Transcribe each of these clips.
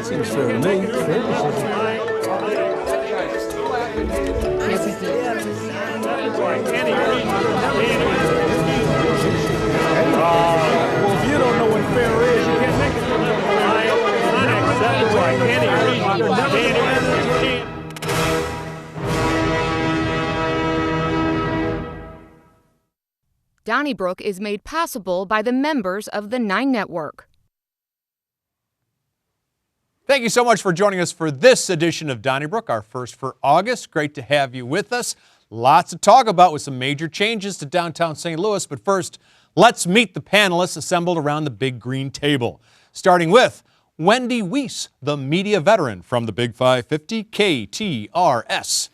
Seems fair to me. Well, if you don't know what fair is, you can't make it Donnybrook is made possible by the members of the 9 Network. Thank you so much for joining us for this edition of Donnybrook, our first for August. Great to have you with us. Lots to talk about with some major changes to downtown St. Louis. But first, let's meet the panelists assembled around the big green table. Starting with Wendy Wiese, the media veteran from the Big 550 KTRS.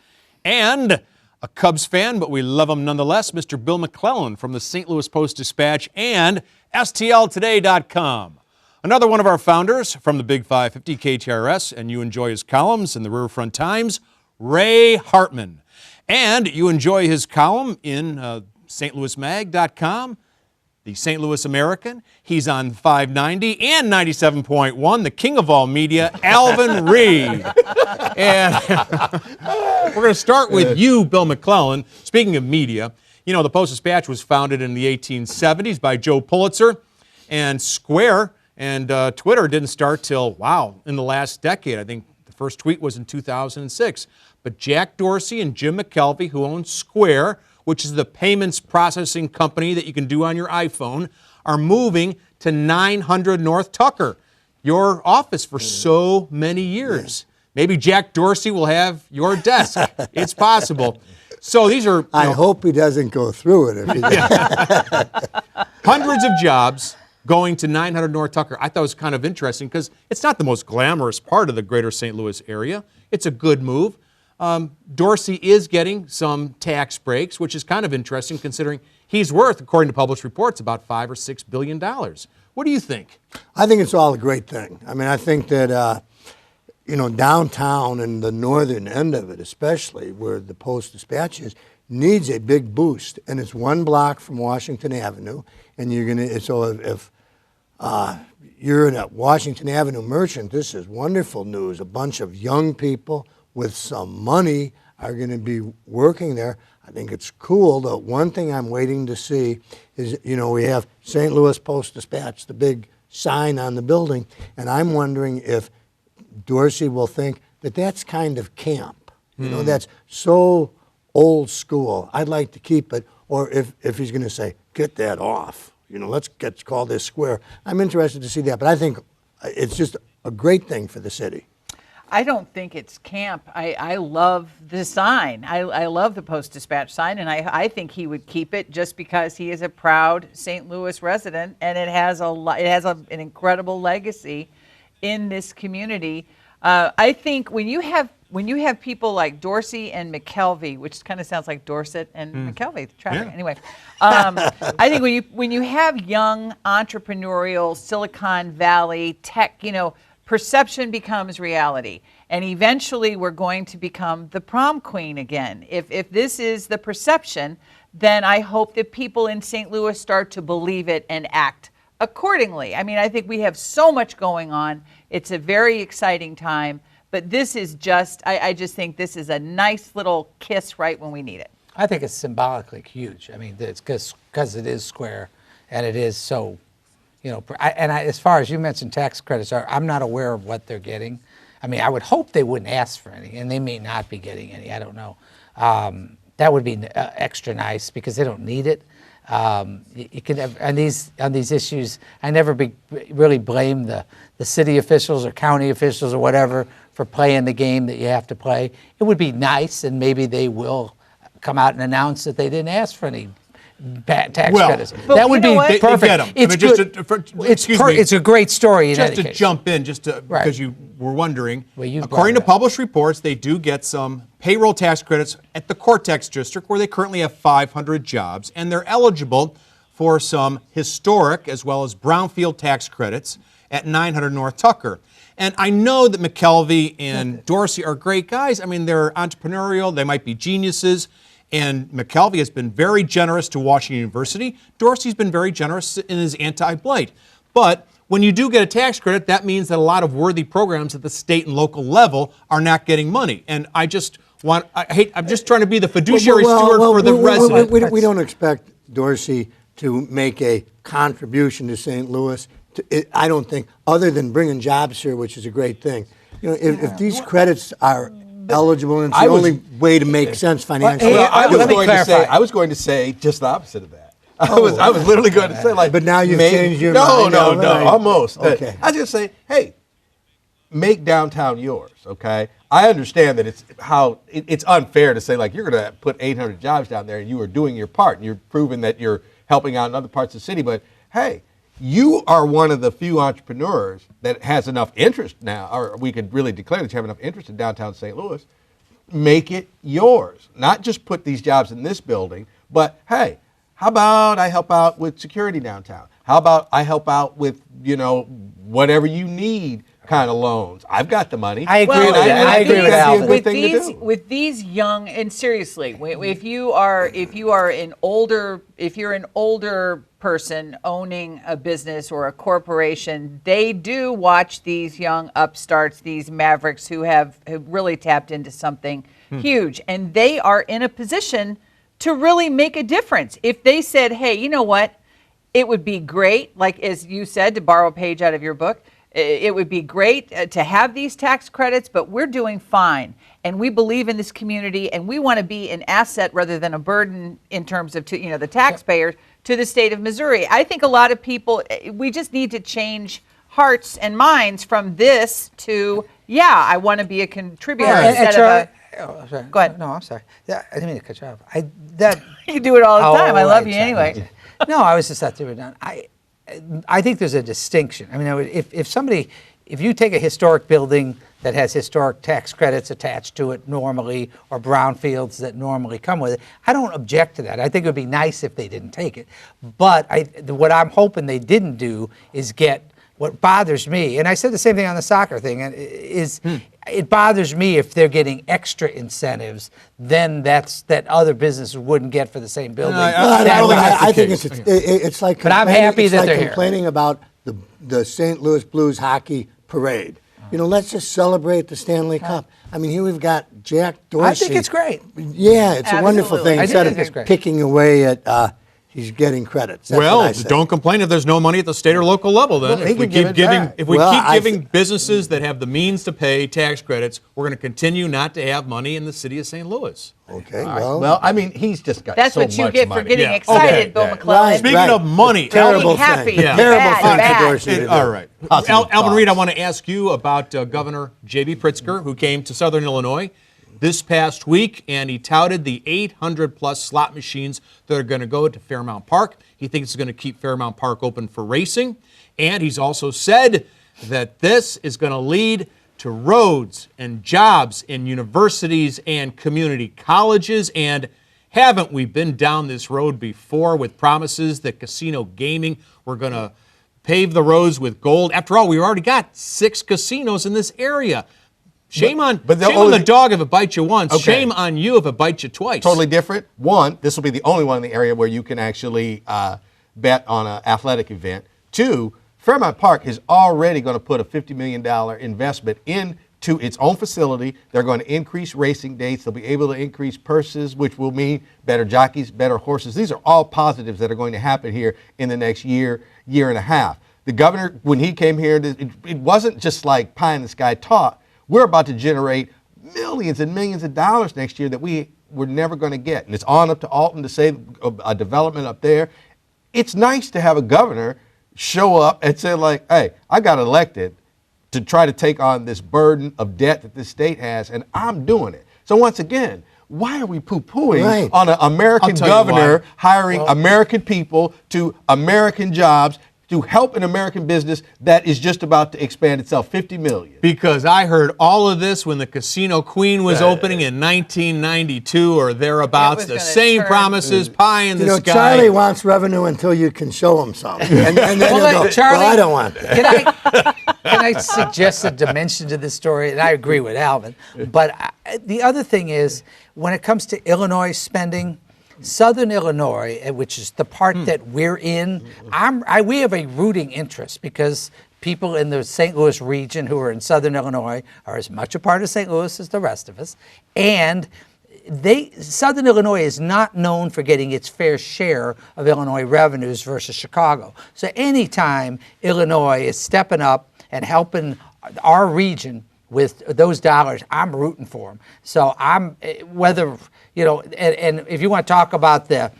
And a Cubs fan, but we love him nonetheless, Mr. Bill McClellan from the St. Louis Post-Dispatch and STLtoday.com. Another one of our founders from the Big 550 KTRS, and you enjoy his columns in the Riverfront Times, Ray Hartmann. And you enjoy his column in stlouismag.com, the St. Louis American. He's on 590 and 97.1, the king of all media, Alvin Reid. And we're going to start with you, Bill McClellan. Speaking of media, you know, the Post-Dispatch was founded in the 1870s by Joe Pulitzer, and Square and Twitter didn't start till, in the last decade. I think the first tweet was in 2006. But Jack Dorsey and Jim McKelvey, who own Square, which is the payments processing company that you can do on your iPhone, are moving to 900 North Tucker, your office for so many years. Maybe Jack Dorsey will have your desk. It's possible. So these are... I hope he doesn't go through it. If he does. Hundreds of jobs going to 900 North Tucker. I thought it was kind of interesting because it's not the most glamorous part of the greater St. Louis area. It's a good move. Dorsey is getting some tax breaks, which is kind of interesting considering he's worth, according to published reports, about $5 or $6 billion. What do you think? I think it's all a great thing. I mean, I think that, downtown and the northern end of it, especially where the Post-Dispatch is, needs a big boost. And it's 1 block from Washington Avenue. And you're going to, so if you're a Washington Avenue merchant, this is wonderful news. A bunch of young people with some money are going to be working there. I think it's cool. The one thing I'm waiting to see is, we have St. Louis Post-Dispatch, the big sign on the building, and I'm wondering if Dorsey will think that that's kind of camp. That's so old school. I'd like to keep it, or if he's going to say, get that off. Let's call this Square. I'm interested to see that, but I think it's just a great thing for the city. I don't think it's camp. I love the sign. I love the Post-Dispatch sign, and I think he would keep it just because he is a proud St. Louis resident, and it has an incredible legacy in this community. I think when you have people like Dorsey and McKelvey, which kind of sounds like Dorset and McKelvey, the traffic. Yeah. Anyway, I think when you have young entrepreneurial Silicon Valley tech, perception becomes reality, and eventually we're going to become the prom queen again. If this is the perception, then I hope that people in St. Louis start to believe it and act accordingly. I mean, I think we have so much going on. It's a very exciting time, but this is I just think this is a nice little kiss right when we need it. I think it's symbolically huge. I mean, it's because it is Square, and it is so, as far as you mentioned tax credits, I'm not aware of what they're getting. I mean, I would hope they wouldn't ask for any, and they may not be getting any. I don't know. That would be extra nice because they don't need it. You can have, on these issues, I never really blame the city officials or county officials or whatever for playing the game that you have to play. It would be nice, and maybe they will come out and announce that they didn't ask for any tax credits. That would be perfect. It's a great story. Just to jump in, because you were wondering, according to published reports, they do get some payroll tax credits at the Cortex District, where they currently have 500 jobs, and they're eligible for some historic as well as brownfield tax credits at 900 North Tucker. And I know that McKelvey and Dorsey are great guys. I mean, they're entrepreneurial. They might be geniuses. And McKelvey has been very generous to Washington University. Dorsey's been very generous in his anti-blight. But when you do get a tax credit, that means that a lot of worthy programs at the state and local level are not getting money. And I'm just trying to be the fiduciary steward for the resident. We don't expect Dorsey to make a contribution to St. Louis. I don't think, other than bringing jobs here, which is a great thing. You know, if these credits are eligible, and it's the only way to make sense financially. Well, I was going to say just the opposite of that. I was literally going to say, like, but now you've changed your mind. No, almost. Okay. I was going to say, hey, make downtown yours, okay? I understand that it's unfair to say, like, you're going to put 800 jobs down there and you are doing your part and you're proving that you're helping out in other parts of the city. But, hey, you are one of the few entrepreneurs that has enough interest now, or we could really declare that you have enough interest in downtown St. Louis. Make it yours. Not just put these jobs in this building, but, hey, how about I help out with security downtown? How about I help out with, whatever you need kind of loans? I've got the money. I agree with that. I agree with Alvin. With these young, and seriously, if you're an older person owning a business or a corporation, they do watch these young upstarts, these mavericks who have really tapped into something huge, and they are in a position to really make a difference. If they said, hey, you know what, it would be great, like as you said, to borrow a page out of your book, it would be great to have these tax credits, but we're doing fine. And we believe in this community, and we want to be an asset rather than a burden in terms of the taxpayers to the state of Missouri. I think a lot of people, we just need to change hearts and minds from this to, I want to be a contributor instead of sorry. Go ahead. No, I'm sorry. I didn't mean to cut you off. You do it all the time. I love you sorry. anyway. No, I was just thought they were done. I think there's a distinction. I mean, if you take a historic building that has historic tax credits attached to it normally, or brownfields that normally come with it, I don't object to that. I think it would be nice if they didn't take it. But what I'm hoping they didn't do is get what bothers me, and I said the same thing on the soccer thing, is it bothers me if they're getting extra incentives then that other businesses wouldn't get for the same building. I think it's like. But I'm happy that they're here. Complaining about the St. Louis Blues hockey parade. Let's just celebrate the Stanley Cup. I mean, here we've got Jack Dorsey. I think it's great. Yeah, it's a wonderful thing. Instead of picking away at. He's getting credits. That's don't complain if there's no money at the state or local level. Then Well, if we keep giving businesses that have the means to pay tax credits, we're going to continue not to have money in the city of St. Louis. Okay. Well, I mean, he's just got That's so what you much get money. for getting Yeah. excited, Okay. Bill Yeah. McClellan. Speaking of money, terrible happy. thing. Yeah. Terrible thing Bad. for Dorsey to do. All right. Positive Alvin Reid, I thoughts. want to ask you about Governor J.B. Pritzker, who came to Southern Illinois this past week, and he touted the 800-plus slot machines that are going to go to Fairmount Park. He thinks it's going to keep Fairmount Park open for racing, and he's also said that this is going to lead to roads and jobs in universities and community colleges. And haven't we been down this road before with promises that casino gaming were going to pave the roads with gold? After all, we've already got 6 casinos in this area. Shame on the dog if it bites you once. Okay. Shame on you if it bites you twice. Totally different. One, this will be the only one in the area where you can actually bet on an athletic event. 2, Fairmount Park is already going to put a $50 million investment into its own facility. They're going to increase racing dates. They'll be able to increase purses, which will mean better jockeys, better horses. These are all positives that are going to happen here in the next year and a half. The governor, when he came here, it wasn't just like pie in the sky talk. We're about to generate millions and millions of dollars next year that we were never going to get. And it's on up to Alton to say a development up there. It's nice to have a governor show up and say, like, hey, I got elected to try to take on this burden of debt that this state has, and I'm doing it. So once again, why are we poo-pooing on an American governor hiring American people to American jobs to help an American business that is just about to expand itself, $50 million. Because I heard all of this when the Casino Queen was opening in 1992 or thereabouts. The same promises, pie in the sky. Charlie wants revenue until you can show him some. And then he'll go, Charlie, well, I don't want that. Can I suggest a dimension to this story? And I agree with Alvin. But the other thing is, when it comes to Illinois spending, Southern Illinois, which is the part that we're in, we have a rooting interest because people in the St. Louis region who are in Southern Illinois are as much a part of St. Louis as the rest of us. And Southern Illinois is not known for getting its fair share of Illinois revenues versus Chicago. So anytime Illinois is stepping up and helping our region with those dollars, I'm rooting for them. So and if you want to talk about the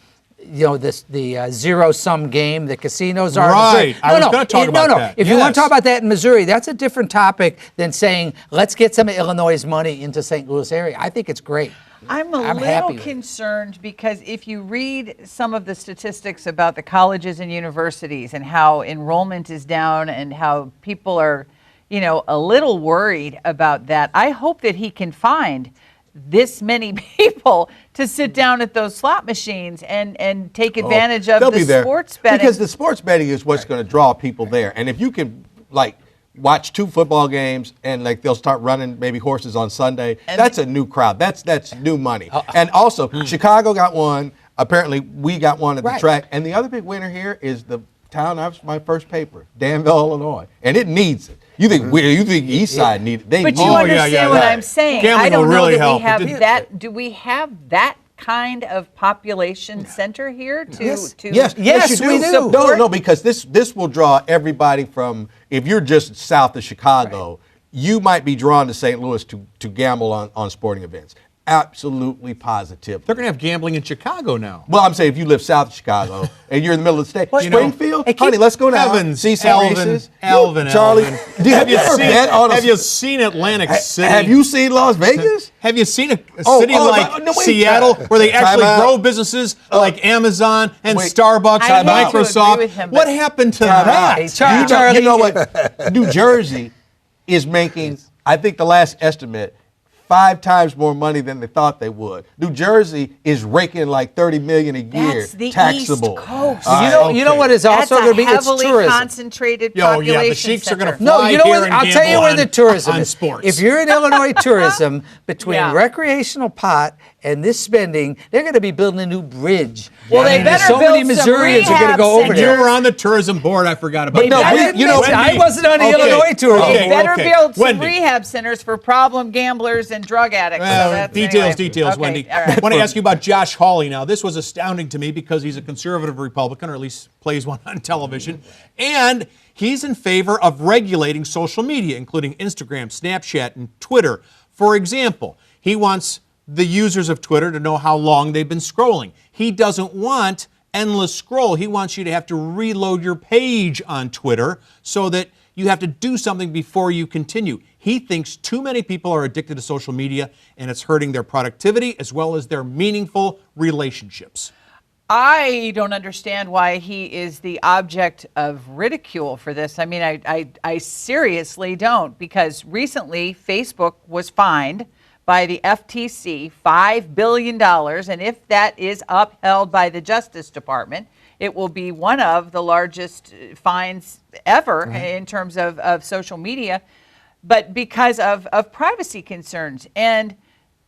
zero-sum game the casinos are. Right. I was going to talk about that. If you want to talk about that in Missouri, that's a different topic than saying, let's get some of Illinois' money into St. Louis area. I think it's great. I'm a little concerned because if you read some of the statistics about the colleges and universities and how enrollment is down and how people are, a little worried about that, I hope that he can find this many people to sit down at those slot machines and take advantage of the sports betting. Because the sports betting is what's going to draw people there. And if you can, watch 2 football games and they'll start running maybe horses on Sunday, that's a new crowd. That's new money. And also, Chicago got one. Apparently, we got one at the track. And the other big winner here is the town of my first paper, Danville, Illinois. And it needs it. You think East Side need it? But you understand what I'm saying. Gambling I don't know really that we help. have that. Do we have that kind of population center here Yes, you do. No, because this will draw everybody from, if you're just south of Chicago, you might be drawn to St. Louis to gamble on sporting events. Absolutely positive. They're going to have gambling in Chicago now. Well, I'm saying if you live south of Chicago and you're in the middle of the state, Springfield, honey, let's go now. Heavens, see some races. Alvin, Charlie, have you seen Atlantic City? Have you seen Las Vegas? Have you seen a city Seattle where they actually grow businesses like Amazon and Starbucks and Microsoft? What happened to that? You know what? New Jersey is making, I think the last estimate, 5 times more money than they thought they would. New Jersey is raking like $30 million a year. That's the taxable. East Coast. You know what is also going to be? It's tourism. Heavily concentrated population the sheiks center. are going to fly I'll tell you where the tourism is. Sports. If you're in Illinois tourism, between recreational pot and this spending, they're going to be building a new bridge. Well, they better so build many Missourians are going to go over You there. were on the tourism board. I forgot about that. I wasn't on the Illinois tourism They board. better build some Wendy. rehab centers for problem gamblers and drug addicts. Details, Okay, Wendy. all right. I want to ask you about Josh Hawley now. This was astounding to me because he's a conservative Republican, or at least plays one on television. And he's in favor of regulating social media, including Instagram, Snapchat, and Twitter. For example, he wants the users of Twitter to know how long they've been scrolling. He doesn't want endless scroll. He wants you to have to reload your page on Twitter so that you have to do something before you continue. He thinks too many people are addicted to social media and it's hurting their productivity as well as their meaningful relationships. I don't understand why he is the object of ridicule for this. I mean, I seriously don't, because recently Facebook was fined by the FTC $5 billion, and if that is upheld by the Justice Department, it will be one of the largest fines ever in terms of social media, but because of privacy concerns. And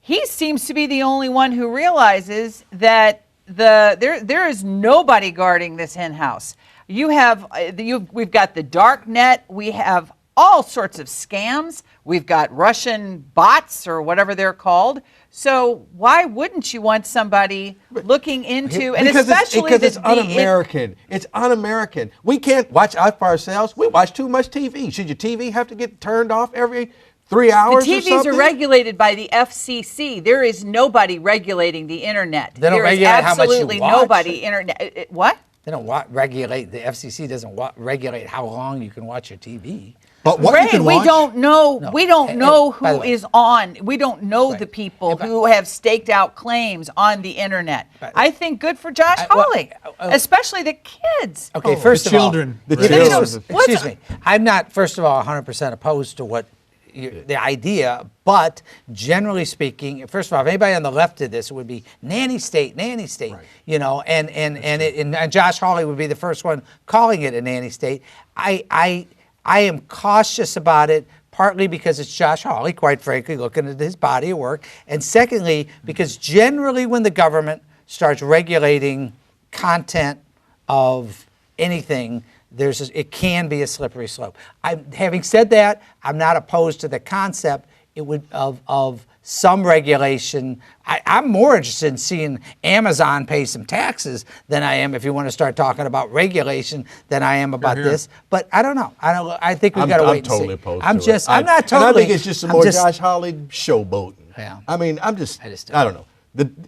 he seems to be the only one who realizes that there is nobody guarding this hen house. We've got the dark net, we have all sorts of scams, we've got Russian bots or whatever they're called. So why wouldn't you want somebody looking into, and especially because it's un-American. It's un-American. We can't watch out for ourselves. We watch too much TV. Should your TV have to get turned off every 3 hours? The TVs are regulated by the FCC. There is nobody regulating the internet. They don't regulate how much you watch. Absolutely nobody internet. What? They don't regulate. The FCC doesn't regulate how long you can watch your TV. But what you can watch? We don't know. No. We don't know who way. is on. We don't know the people who have staked out claims on the internet. I think good for Josh Hawley, especially the kids. Okay, first of all, the children. Excuse me. I'm not, first of all, 100% opposed to what the idea, but generally speaking, first of all, if anybody on the left did this, it would be nanny state, right. You know, and Josh Hawley would be the first one calling it a nanny state. I am cautious about it, partly because it's Josh Hawley, quite frankly, looking at his body of work, and secondly, because generally when the government starts regulating content of anything, it can be a slippery slope. Having said that, I'm not opposed to the concept of some regulation. I'm more interested in seeing Amazon pay some taxes than I am, if you want to start talking about regulation, than I am about this. But I don't know. I think we've got to wait and see. I'm totally opposed to it. I'm not totally. And I think it's just some more Josh Hawley showboating. Yeah. I mean, I don't know.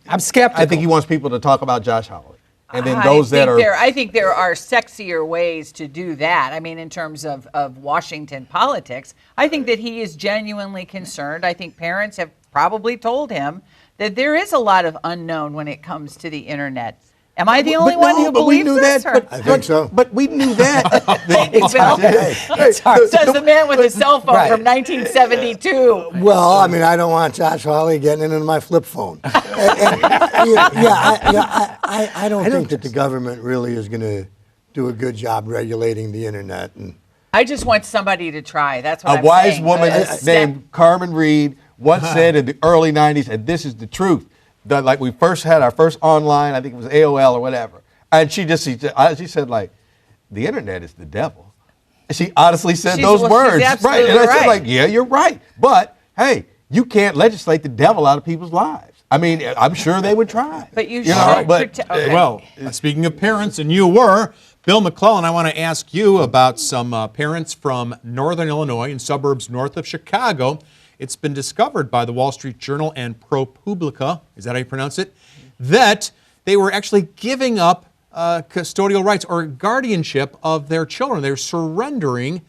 I'm skeptical. I think he wants people to talk about Josh Hawley. And then I think there are sexier ways to do that. I mean, in terms of Washington politics, I think that he is genuinely concerned. I think parents have probably told him that there is a lot of unknown when it comes to the internet. Am I the only one who believes this? I think so. But we knew that. It's hard. Says the man with a cell phone from 1972. Well, I mean, I don't want Josh Hawley getting into my flip phone. I don't think that the government really is going to do a good job regulating the internet. And I just want somebody to try. That's what I'm a wise saying. woman named Carmen Reid once said in the early 90s, and this is the truth, that like we first had our first online, I think it was AOL or whatever, and she said like, the internet is the devil. And she honestly said those words. Right. And I said like, yeah, you're right. But hey, you can't legislate the devil out of people's lives. I mean, I'm sure they would try. But you know, should but, okay. Well, speaking of parents, and you were, Bill McClellan, I want to ask you about some parents from northern Illinois in suburbs north of Chicago. It's been discovered by the Wall Street Journal and ProPublica, is that how you pronounce it, that they were actually giving up custodial rights or guardianship of their children. They're surrendering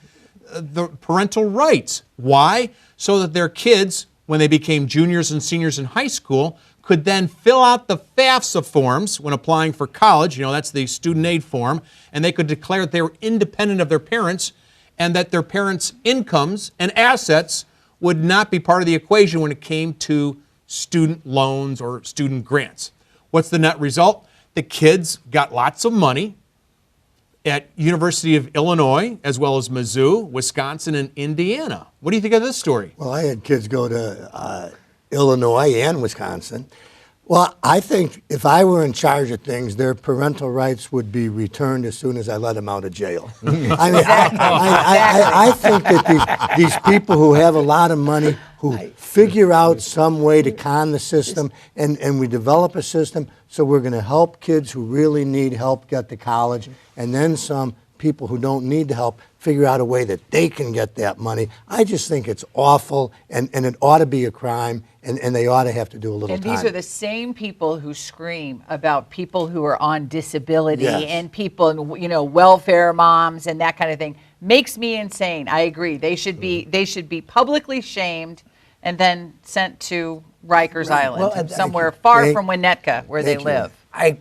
the parental rights. Why? So that their kids, when they became juniors and seniors in high school, could then fill out the FAFSA forms when applying for college. You know, that's the student aid form. And they could declare that they were independent of their parents and that their parents' incomes and assets would not be part of the equation when it came to student loans or student grants. What's the net result? The kids got lots of money at University of Illinois, as well as Mizzou, Wisconsin, and Indiana. What do you think of this story? well, I had kids go to Illinois and Wisconsin. Well, I think if I were in charge of things, their parental rights would be returned as soon as I let them out of jail. I mean, I think that these people who have a lot of money, who figure out some way to con the system, and we develop a system, so we're going to help kids who really need help get to college, and then some people who don't need the help figure out a way that they can get that money. I just think it's awful, and it ought to be a crime, and they ought to have to do a little time. And these are the same people who scream about people who are on disability Yes. and people, you know, welfare moms and that kind of thing. Makes me insane. I agree. They should be publicly shamed and then sent to Rikers Island, Well, somewhere far from Winnetka, where they Thank you.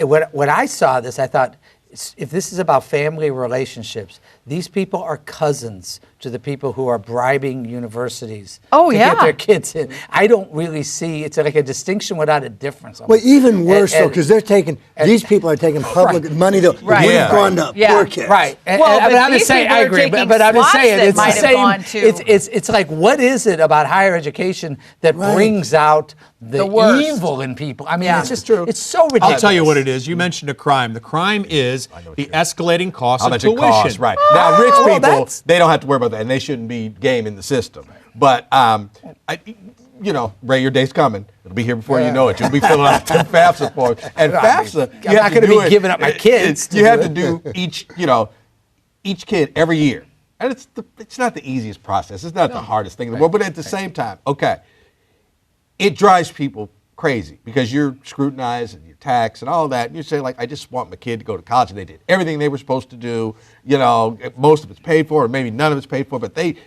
live. When I saw this, I thought, if this is about family relationships, these people are cousins to the people who are bribing universities to get their kids in. I don't really see, it's like a distinction without a difference. Well, even worse, though, because these people are taking public money that would have gone to poor kids. Right. Well, but I'm these just saying, people I are agree, taking but I'm just slots saying, that it's the might have gone same. to- It's like, what is it about higher education that brings out the worst. evil in people? I mean, Yeah. it's just true. It's so ridiculous. I'll tell you what it is. You mentioned a crime. The crime is the escalating cost How of much tuition. it costs, right. Now, rich people, that's- they don't have to worry about that, and they shouldn't be gaming the system. But, you know, Ray, your day's coming. It'll be here before you know it. You'll be filling out the FAFSA forms. And FAFSA, I'm not going to be giving up my kids. You have to do each kid every year. And it's not the easiest process. It's not the hardest thing in the world. But at the same time, okay, it drives people crazy because you're scrutinized and you're taxed and all that. And you say, like, I just want my kid to go to college. And they did everything they were supposed to do. You know, most of it's paid for, or maybe none of it's paid for, but they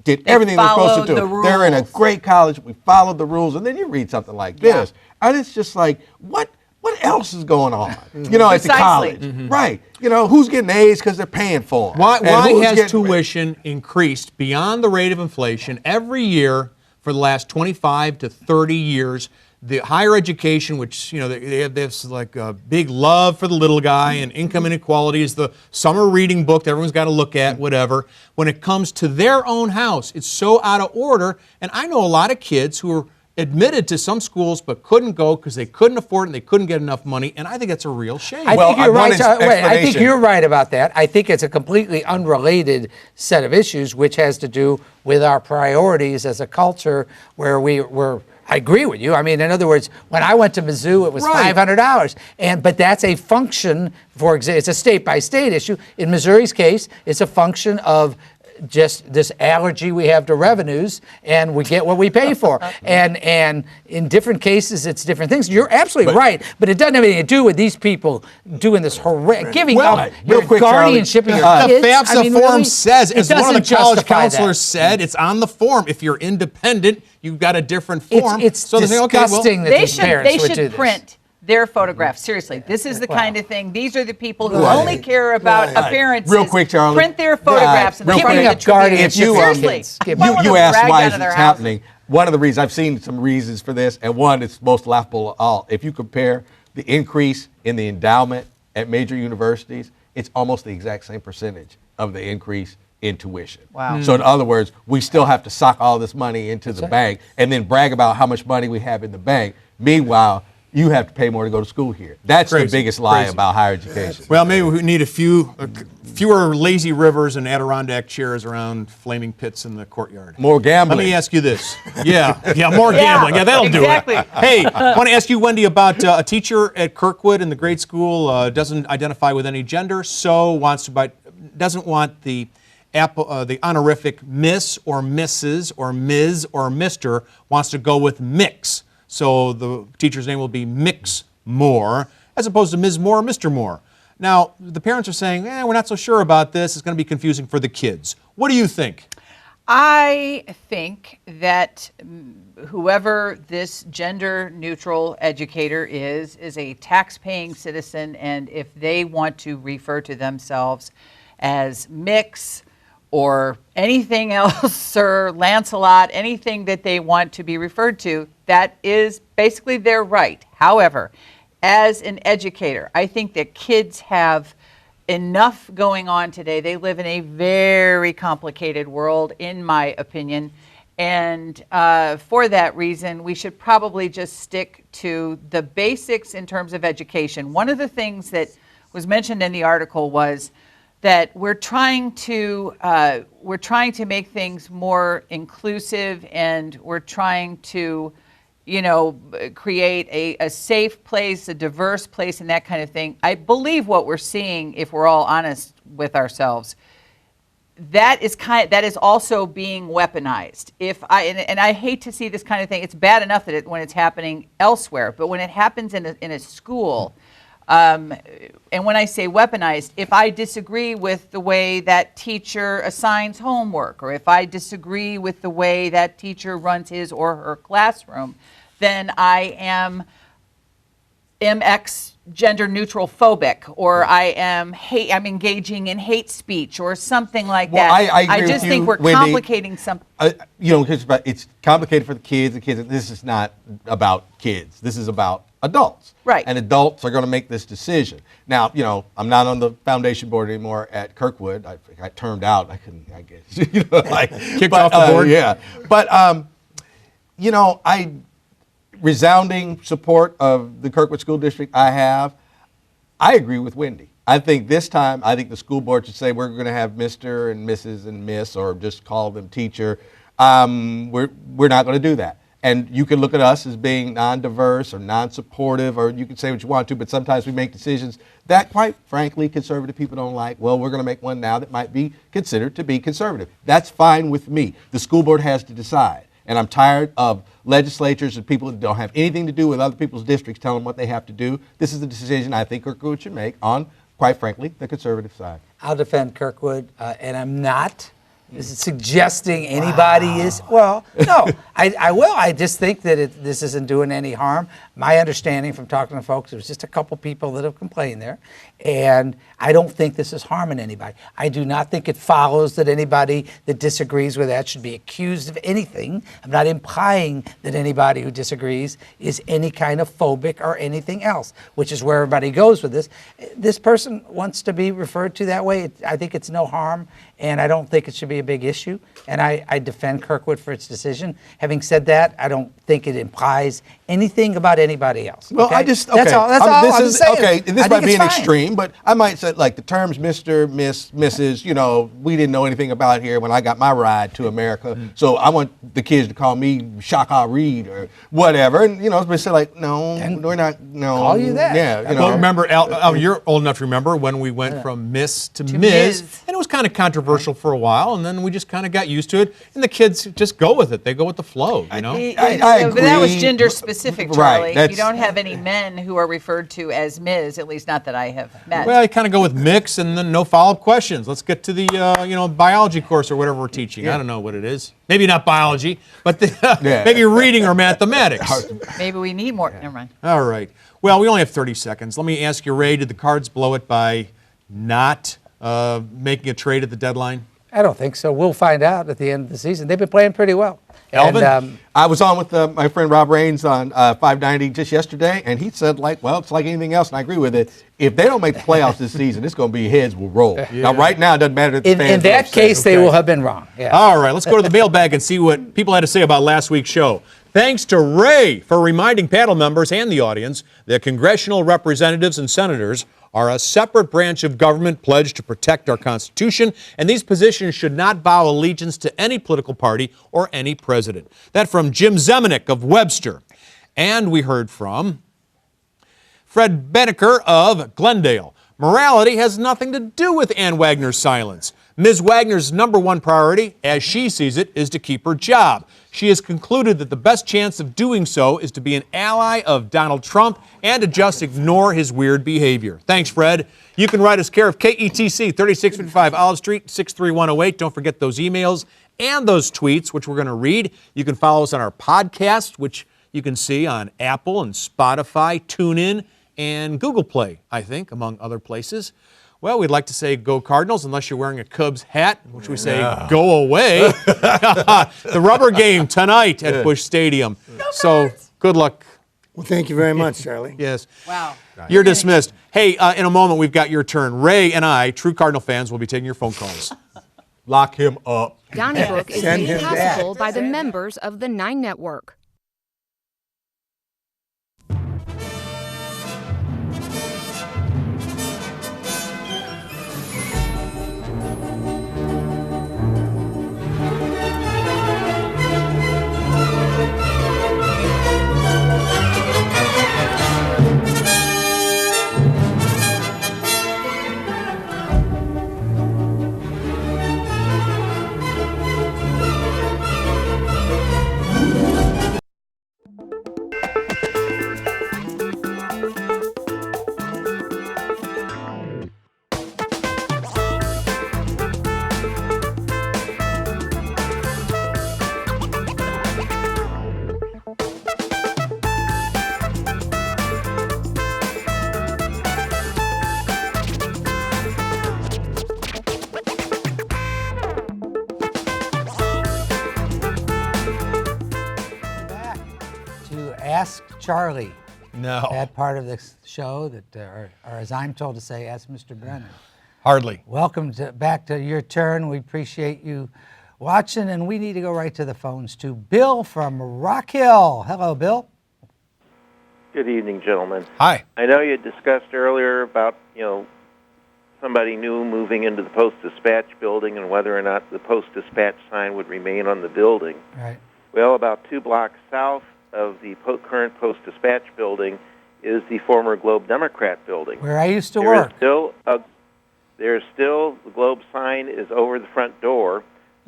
did everything they're supposed to do. They're in a great college. We followed the rules. And then you read something like this. And it's just like, what else is going on? You know, at the college. Right. You know, who's getting A's because they're paying for them? Why has tuition increased beyond the rate of inflation every year for the last 25 to 30 years? The higher education, which, you know, they have this like a big love for the little guy, and income inequality is the summer reading book that everyone's got to look at, whatever. When it comes to their own house, it's so out of order. And I know a lot of kids who are admitted to some schools but couldn't go because they couldn't afford it and they couldn't get enough money, and I think that's a real shame. I Well, think you're one right. I think explanation. you're right about that. I think it's a completely unrelated set of issues, which has to do with our priorities as a culture, where I agree with you. I mean, in other words, when I went to Mizzou, it was Right. $500, but that's a function. For example, it's a state by state issue. In Missouri's case, it's a function of just this allergy we have to revenues, and we get what we pay for. And in different cases, it's different things. You're absolutely right, but it doesn't have anything to do with these people doing this giving Well, up real your quick, guardianship of your The kids. FAFSA I mean, form really, says, it as one of the doesn't college justify that. counselors said, it's on the form. If you're independent, you've got a different form. It's so they're saying, okay, well, disgusting that They these should parents would do should this. print their photographs. Seriously, this is the kind of thing. These are the people who Right. only care about Right. appearance. Real quick, Charlie. Print their photographs in the Real front quick. of the Giving up Tribune. guardianship to Seriously, kids. if I want You them asked dragged why out is of this their happening. houses. One of the reasons, I've seen some reasons for this, and one that's most laughable of all. If you compare the increase in the endowment at major universities, it's almost the exact same percentage of the increase in tuition. Wow. So in other words, we still have to sock all this money into the bank and then brag about how much money we have in the bank. Meanwhile, you have to pay more to go to school here. That's Crazy, the biggest lie crazy. about higher education. well, maybe we need fewer lazy rivers and Adirondack chairs around flaming pits in the courtyard. More gambling. Let me ask you this. Yeah, more gambling. Yeah, that'll exactly. do it. Hey, I want to ask you, Wendy, about a teacher at Kirkwood in the grade school, doesn't identify with any gender, so doesn't want the honorific Miss or Mrs. or Ms. or Mr. wants to go with Mix. So the teacher's name will be Mix Moore, as opposed to Ms. Moore or Mr. Moore. Now, the parents are saying, we're not so sure about this. It's going to be confusing for the kids. What do you think? I think that whoever this gender-neutral educator is a tax-paying citizen, and if they want to refer to themselves as Mix or anything else, Sir Lancelot, anything that they want to be referred to, that is basically their right. However, as an educator, I think that kids have enough going on today. They live in a very complicated world, in my opinion. And for that reason, we should probably just stick to the basics in terms of education. One of the things that was mentioned in the article was that we're trying to make things more inclusive, and we're trying to, create a safe place, a diverse place, and that kind of thing. I believe what we're seeing, if we're all honest with ourselves, that is also being weaponized. And I hate to see this kind of thing. It's bad enough that when it's happening elsewhere, but when it happens in a school. And when I say weaponized, if I disagree with the way that teacher assigns homework, or if I disagree with the way that teacher runs his or her classroom, then I am MX gender neutral phobic, or I'm engaging in hate speech or something like Well, that. I agree just with think you, we're Wendy. complicating something. It's complicated for the kids. This is not about kids. This is about adults. Right. And adults are going to make this decision. Now, I'm not on the foundation board anymore at Kirkwood. I got termed out. I couldn't, I guess. Kicked off the board? Yeah. But, I resounding support of the Kirkwood School District I agree with Wendy. I think this time, the school board should say we're going to have Mr. and Mrs. and Miss, or just call them teacher. We're not going to do that. And you can look at us as being non-diverse or non-supportive, or you can say what you want to, but sometimes we make decisions that, quite frankly, conservative people don't like. Well, we're going to make one now that might be considered to be conservative. That's fine with me. The school board has to decide. And I'm tired of legislatures and people that don't have anything to do with other people's districts telling them what they have to do. This is the decision I think Kirkwood should make on, quite frankly, the conservative side. I'll defend Kirkwood, and I'm not suggesting anybody is. Well, no, I will. I just think that this isn't doing any harm. My understanding from talking to folks, there's just a couple people that have complained there, and I don't think this is harming anybody. I do not think it follows that anybody that disagrees with that should be accused of anything. I'm not implying that anybody who disagrees is any kind of phobic or anything else, which is where everybody goes with this. This person wants to be referred to that way. I think it's no harm, and I don't think it should be a big issue. And I defend Kirkwood for its decision. Having said that, I don't think it implies anything about anybody else. Well, okay? I just That's all. That's all. This I'm is just saying. okay. I This think might it's be an fine. extreme, but I might say like the terms Mr., Miss, Mrs. You know, we didn't know anything about here when I got my ride to America. So I want the kids to call me Shaka Reid or whatever, and you know, they say like, no, we're not. No, call you that. Yeah, you Well, know. remember, Al, you're old enough to remember when we went from Miss to Ms. Ms. And it was kind of controversial for a while, and then we just kind of got used to it. And the kids just go with it. They go with the flow, you know? I But that was agree. gender specific, Right, Charlie. that's- You don't have any men who are referred to as Ms., at least not that I have met. Well, you kind of go with mix and then no follow-up questions. Let's get to the, biology course or whatever we're teaching. I don't know what it is. Maybe not biology, but maybe reading or mathematics. Maybe we need more. Never mind. All right. Well, we only have 30 seconds. Let me ask you, Ray, did the Cards blow it by not making a trade at the deadline? I don't think so. We'll find out at the end of the season. They've been playing pretty well. Alvin? And, I was on with my friend Rob Raines on 590 just yesterday, and he said, like, well, it's like anything else, and I agree with it. If they don't make the playoffs this season, it's going to be heads will roll. Now, right now, it doesn't matter if the in fans are that upset, case, they okay? will have been wrong. Yeah. All right, let's go to the mailbag and see what people had to say about last week's show. Thanks to Ray for reminding panel members and the audience that congressional representatives and senators are a separate branch of government pledged to protect our Constitution, and these positions should not vow allegiance to any political party or any president. That from Jim Zemanek of Webster. And we heard from Fred Beneker of Glendale. Morality has nothing to do with Ann Wagner's silence. Ms. Wagner's number one priority, as she sees it, is to keep her job. She has concluded that the best chance of doing so is to be an ally of Donald Trump and to just ignore his weird behavior. Thanks, Fred. You can write us care of KETC, 3655 Olive Street, 63108. Don't forget those emails and those tweets, which we're going to read. You can follow us on our podcast, which you can see on Apple and Spotify, TuneIn, and Google Play, I think, among other places. Well, we'd like to say go Cardinals, unless you're wearing a Cubs hat, which we say go away. The rubber game tonight at Busch Stadium. So good luck. Well, thank you very much, Charlie. Yes. Wow. You're dismissed. Hey, in a moment, we've got your turn. Ray and I, true Cardinal fans, will be taking your phone calls. Lock him up. Donnybrook is Send made him possible back. by the members of the 9 Network. Ask Charlie. No. That part of the show that, or as I'm told to say, ask Mr. Brennan. Hardly. Welcome back to your turn. We appreciate you watching, and we need to go right to the phones to Bill from Rock Hill. Hello, Bill. Good evening, gentlemen. Hi. I know you discussed earlier about, somebody new moving into the Post-Dispatch building and whether or not the Post-Dispatch sign would remain on the building. Right. Well, about 2 blocks south of the current Post-Dispatch building is the former Globe Democrat building. Where I used to work. There's still the Globe sign is over the front door,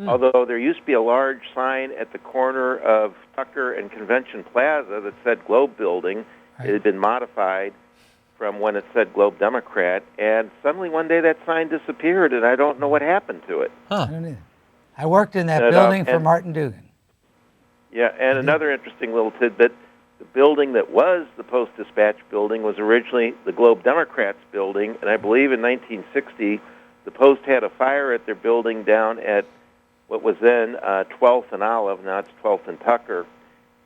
although there used to be a large sign at the corner of Tucker and Convention Plaza that said Globe Building. Right. It had been modified from when it said Globe Democrat, and suddenly one day that sign disappeared, and I don't know what happened to it. I don't either. I worked in that And, building for and- Martin Dugan. Yeah, and another interesting little tidbit, the building that was the Post-Dispatch building was originally the Globe Democrats building, and I believe in 1960 the Post had a fire at their building down at what was then 12th and Olive, now it's 12th and Tucker,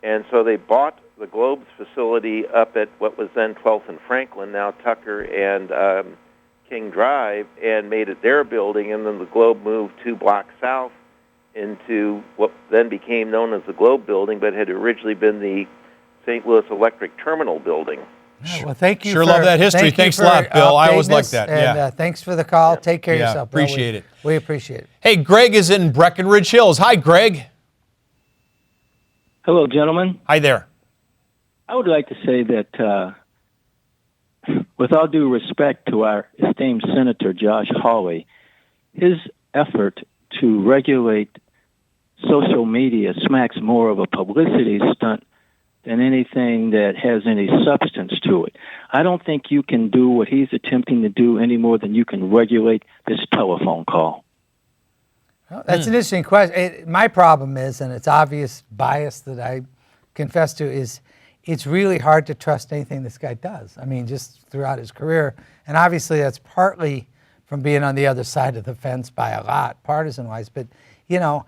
and so they bought the Globe's facility up at what was then 12th and Franklin, now Tucker and King Drive, and made it their building, and then the Globe moved 2 blocks south into what then became known as the Globe Building, but had originally been the St. Louis Electric Terminal Building. Yeah, well, thank you. Sure love that history. Thanks a lot, Bill. I always like that. And thanks for the call. Take care of yourself, Bill. Appreciate it. We appreciate it. Hey, Greg is in Breckenridge Hills. Hi, Greg. Hello, gentlemen. Hi there. I would like to say that, with all due respect to our esteemed Senator Josh Hawley, his effort to regulate social media smacks more of a publicity stunt than anything that has any substance to it. I don't think you can do what he's attempting to do any more than you can regulate this telephone call. Well, that's an interesting question. My problem is, and it's obvious bias that I confess to, is it's really hard to trust anything this guy does. I mean, just throughout his career. And obviously that's partly from being on the other side of the fence by a lot, partisan-wise. But, you know,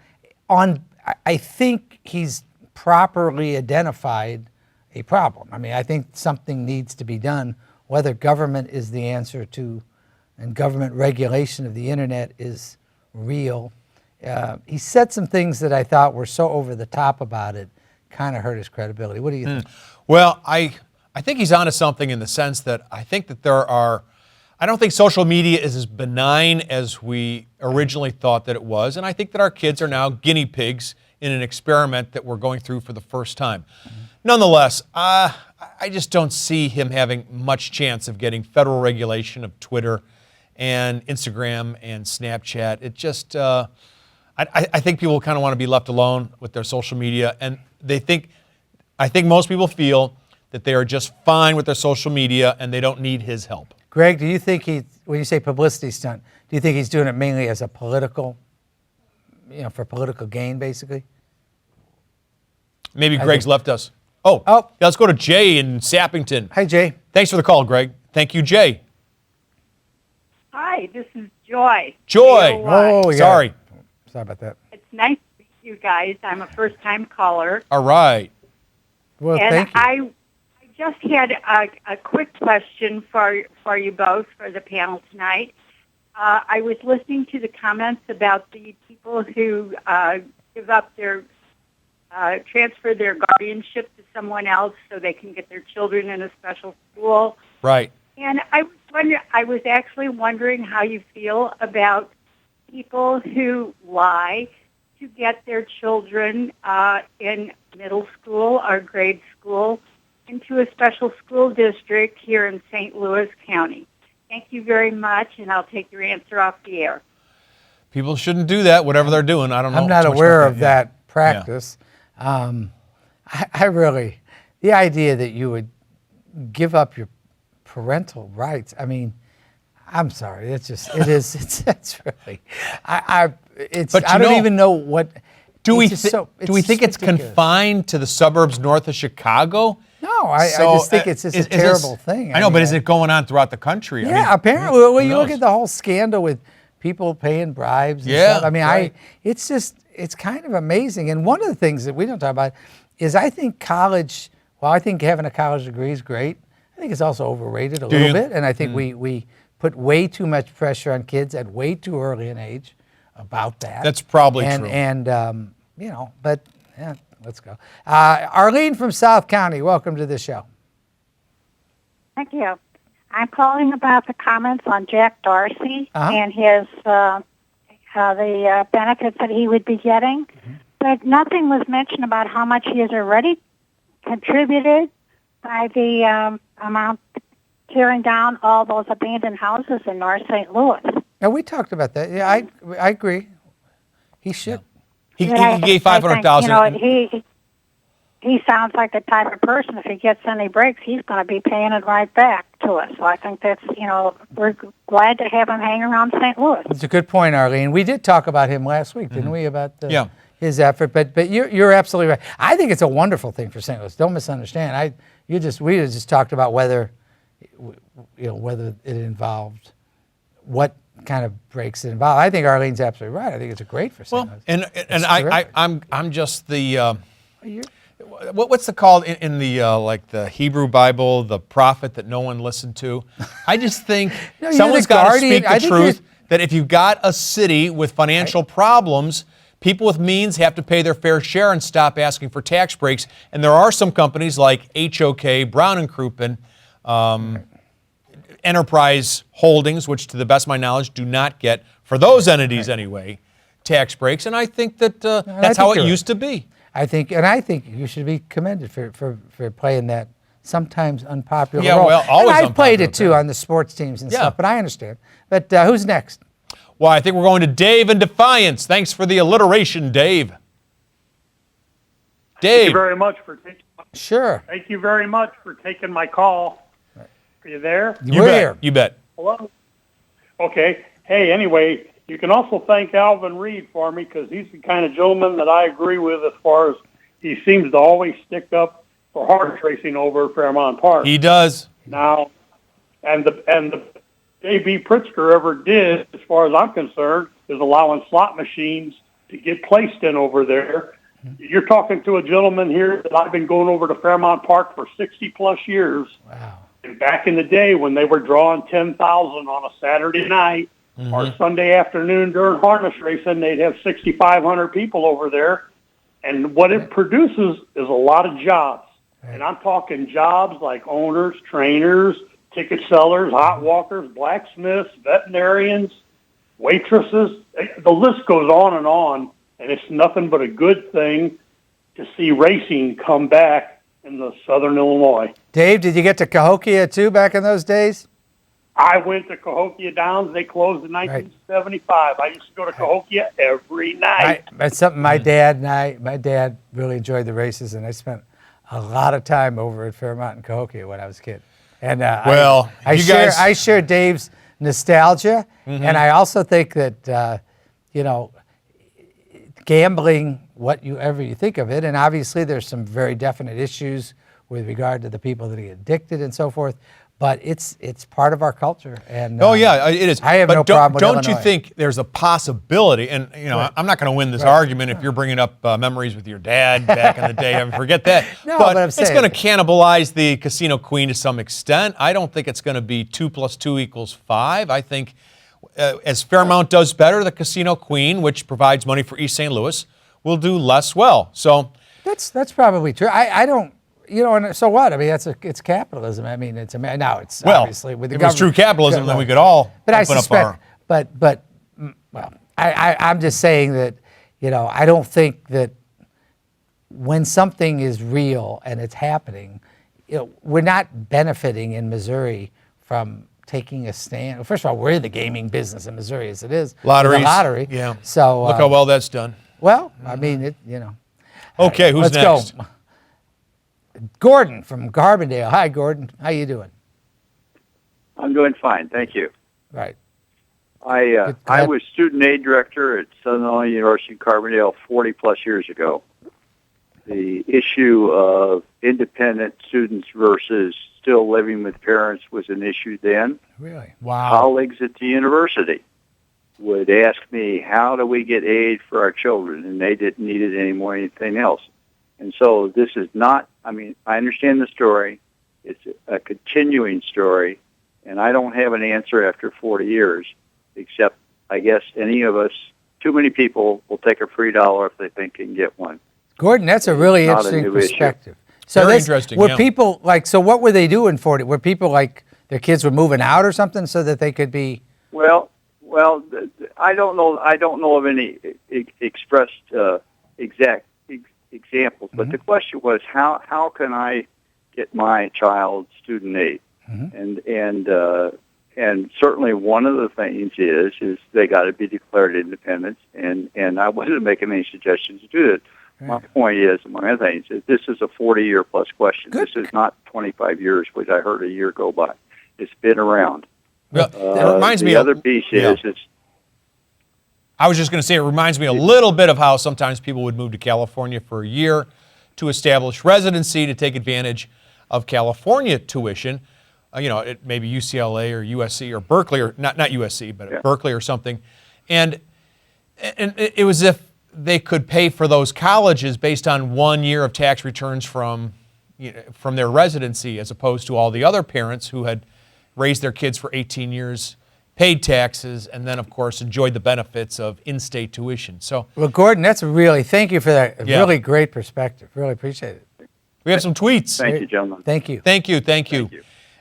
I think he's properly identified a problem. I mean, I think something needs to be done. Whether government is the answer to, and government regulation of the internet is real. He said some things that I thought were so over the top about it, kind of hurt his credibility. What do you think? Well, I think he's onto something in the sense that I think that I don't think social media is as benign as we originally thought that it was, and I think that our kids are now guinea pigs in an experiment that we're going through for the first time. Nonetheless, I just don't see him having much chance of getting federal regulation of Twitter and Instagram and Snapchat. It just, I think people kind of want to be left alone with their social media, and I think most people feel that they are just fine with their social media and they don't need his help. Greg, do you think when you say publicity stunt, do you think he's doing it mainly as a political, for political gain, basically? Maybe Greg's left us. Oh, let's go to Jay in Sappington. Hi, Jay. Thanks for the call, Greg. Thank you, Jay. Hi, this is Joy. Joy. Oh, yeah. Sorry about that. It's nice to meet you guys. I'm a first-time caller. All right. Well, and thank you. I just had a quick question for you both, for the panel tonight. I was listening to the comments about the people who give up transfer their guardianship to someone else so they can get their children in a special school. Right. And I was actually wondering how you feel about people who lie to get their children in middle school or grade school into a special school district here in St. Louis County. Thank you very much, and I'll take your answer off the air. People shouldn't do that, whatever they're doing. I don't know. I'm not aware of that practice. Yeah. I really, the idea that you would give up your parental rights, I mean, I'm sorry, it's really, I don't even know what. Do we think it's confined to the suburbs north of Chicago? No, I just think it's just a terrible thing. I know, but is it going on throughout the country? Yeah, apparently. Well, you look at the whole scandal with people paying bribes and stuff. I mean, it's kind of amazing. And one of the things that we don't talk about is I think I think having a college degree is great. I think it's also overrated a little bit. And I think we put way too much pressure on kids at way too early an age about that. That's probably true. And but yeah, let's go. Arlene from South County, welcome to the show. Thank you. I'm calling about the comments on Jack Dorsey and his the benefits that he would be getting, but nothing was mentioned about how much he has already contributed by the amount tearing down all those abandoned houses in North St. Louis. Now, we talked about that. Yeah, I agree. He should. Yeah. He gave $500,000. He sounds like the type of person, if he gets any breaks, he's going to be paying it right back to us. So I think that's, we're glad to have him hang around St. Louis. It's a good point, Arlene. We did talk about him last week, didn't we, about his effort? But you're absolutely right. I think it's a wonderful thing for St. Louis. Don't misunderstand. We just talked about whether it involved what kind of breaks it involved. I think Arlene's absolutely right. I think it's great for St. Louis. And I'm just the. What's it called in the like the Hebrew Bible, the prophet that no one listened to? I just think someone's got to speak the truth that if you've got a city with financial problems, People with means have to pay their fair share and stop asking for tax breaks. And there are some companies like HOK, Brown and Crouppen, Enterprise Holdings, which to the best of my knowledge do not get, for those entities anyway, tax breaks. And I think that that's how it used to be. I think you should be commended for playing that sometimes unpopular role. Yeah, well, always and I've played it unpopular, too on the sports teams and stuff, but I understand. But who's next? Well, I think we're going to Dave in Defiance. Thanks for the alliteration, Dave. Dave. Thank you very much for taking. Sure. Thank you very much for taking my call. Are you there? You bet. You bet. Hello. Okay. Hey, anyway, you can also thank Alvin Reid for me because he's the kind of gentleman that I agree with as far as he seems to always stick up for horse racing over at Fairmount Park. He does. Now, and the J.B. Pritzker ever did, as far as I'm concerned, is allowing slot machines to get placed in over there. You're talking to a gentleman here that I've been going over to Fairmount Park for 60-plus years. Wow. And back in the day when they were drawing 10,000 on a Saturday night or Sunday afternoon during harness racing, they'd have 6,500 people over there. And what it produces is a lot of jobs. And I'm talking jobs like owners, trainers, ticket sellers, hot walkers, blacksmiths, veterinarians, waitresses. The list goes on, and it's nothing but a good thing to see racing come back in the Southern Illinois. Dave, did you get to Cahokia too back in those days? I went to Cahokia Downs. They closed in 1975. I used to go to Cahokia every night. That's something my dad really enjoyed the races, and I spent a lot of time over at Fairmount and Cahokia when I was a kid. And I share Dave's nostalgia, and I also think that gambling, whatever you think of it, and obviously there's some very definite issues with regard to the people that get addicted and so forth, but it's part of our culture. And it is. I have no problem with Don't you Illinois. think there's a possibility? And I'm not going to win this argument if you're bringing up memories with your dad back in the day. I forget that. No, but I'm it's saying going to cannibalize the Casino Queen to some extent. I don't think it's going to be 2 + 2 = 5. I think as Fairmount does better, the Casino Queen, which provides money for East St. Louis, will do less well. So that's probably true. I don't. And so what? I mean, it's capitalism. I mean, obviously with the if it was true capitalism, then we could all open up our. But I'm just saying that I don't think that when something is real and it's happening, we're not benefiting in Missouri from taking a stand. Well, first of all, we're in the gaming business in Missouri as it is. Lotteries. The lottery. Yeah. So look how well that's done. Well, I mean, Okay, who's let's next? Go. Gordon from Carbondale. Hi, Gordon. How you doing? I'm doing fine, thank you. Right. I was student aid director at Southern Illinois University in Carbondale 40-plus years ago. The issue of independent students versus still living with parents was an issue then. Really? Wow. Colleagues at the university would ask me, how do we get aid for our children? And they didn't need it any more than anything else. And so this is not, I understand the story. It's a continuing story, and I don't have an answer after 40 years, except I guess any of us, too many people will take a free dollar if they think they can get one. Gordon, that's a really Not a interesting new perspective. issue. So Very interesting, Were yeah. people so what were they doing for it? Were people like their kids were moving out or something so that they could be? Well, I don't know. I don't know of any expressed exact examples. But the question was, how can I get my child student aid? And certainly one of the things is they got to be declared independent. And I wasn't making any suggestions to do that. My point is, among other things, is this is a 40-year plus question. This is not 25 years, which I heard a year go by. It's been around. Well, that reminds me. The other piece is I was just going to say it reminds me a little bit of how sometimes people would move to California for a year to establish residency to take advantage of California tuition. It may be UCLA or USC or Berkeley or not USC, but Berkeley or something, and it was as if they could pay for those colleges based on 1 year of tax returns from their residency, as opposed to all the other parents who had raised their kids for 18 years paid taxes, and then, of course, enjoyed the benefits of in-state tuition. So, Well, Gordon, thank you for that Yeah. really great perspective. Really appreciate it. we have some tweets. Thank you, gentlemen. Thank you. Thank you.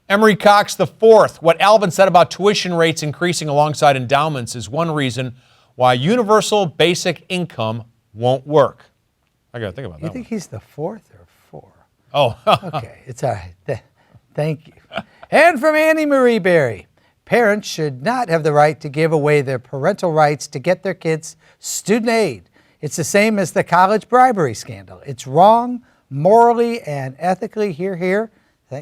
Emery Cox IV, what Alvin said about tuition rates increasing alongside endowments is one reason why universal basic income won't work. I got to think about that. You think he's the fourth or four? Oh, Okay, it's all right. Thank you. And from Annie Marie Berry, parents should not have the right to give away their parental rights to get their kids student aid. It's the same as the college bribery scandal. It's wrong, morally and ethically. Hear.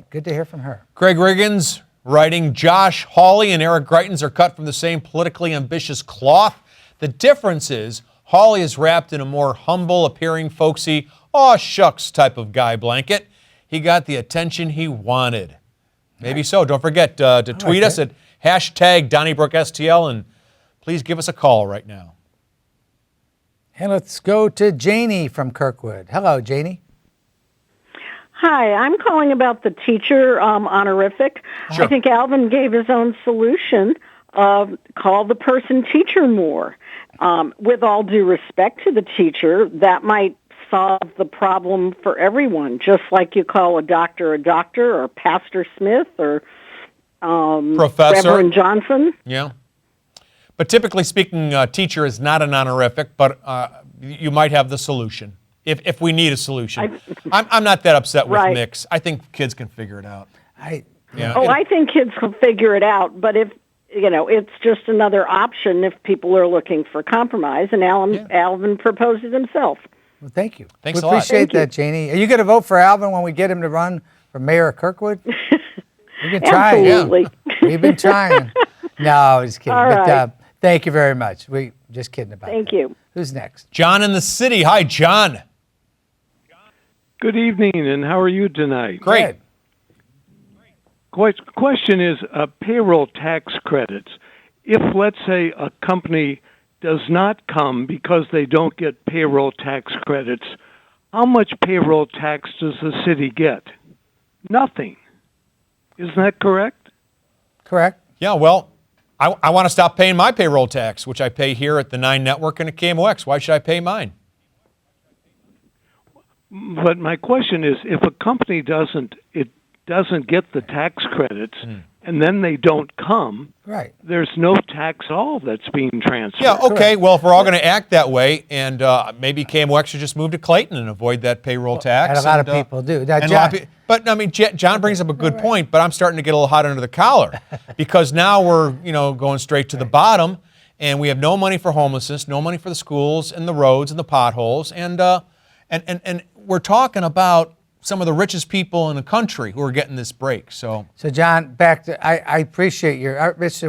Good to hear from her. Greg Riggins writing, Josh Hawley and Eric Greitens are cut from the same politically ambitious cloth. The difference is Hawley is wrapped in a more humble appearing, folksy, aw shucks type of guy blanket. He got the attention he wanted. Maybe so. Don't forget to tweet us at #DonnybrookSTL and please give us a call right now. And let's go to Janie from Kirkwood. Hello, Janie. Hi, I'm calling about the teacher honorific. Sure. I think Alvin gave his own solution of call the person teacher more. With all due respect to the teacher, that might solve the problem for everyone, just like you call a doctor or Pastor Smith or Professor Reverend Johnson. Yeah. But typically speaking, teacher is not an honorific, but you might have the solution if we need a solution. I'm not that upset with Right. mix. I think kids can figure it out. I think kids will figure it out, but if it's just another option if people are looking for compromise, and Alvin proposed it himself. Well, thank you. Thanks we a lot. appreciate that, Janie. Are you going to vote for Alvin when we get him to run for mayor of Kirkwood? We've been trying. Absolutely. We've been trying. No, just kidding. All But right. thank you very much. We just kidding about Thank that. you. Who's next? John in the city. Hi, John. Good evening, and how are you tonight? Great. Question is payroll tax credits. If, let's say, a company does not come because they don't get payroll tax credits, how much payroll tax does the city get? Nothing. Isn't that correct? Correct. Yeah, well, I want to stop paying my payroll tax, which I pay here at the 9 Network and at KMOX. Why should I pay mine? But my question is, if a company doesn't get the tax credits, and then they don't come, right? There's no tax at all that's being transferred. Yeah, okay. Well, if we're all going to act that way, and maybe KMOX should just move to Clayton and avoid that payroll tax. And a lot of people do. Now, and a John, lot of but I mean, John brings up a good point, but I'm starting to get a little hot under the collar because now we're going straight to the bottom, and we have no money for homelessness, no money for the schools and the roads and the potholes, and we're talking about some of the richest people in the country who are getting this break. So John, back to I appreciate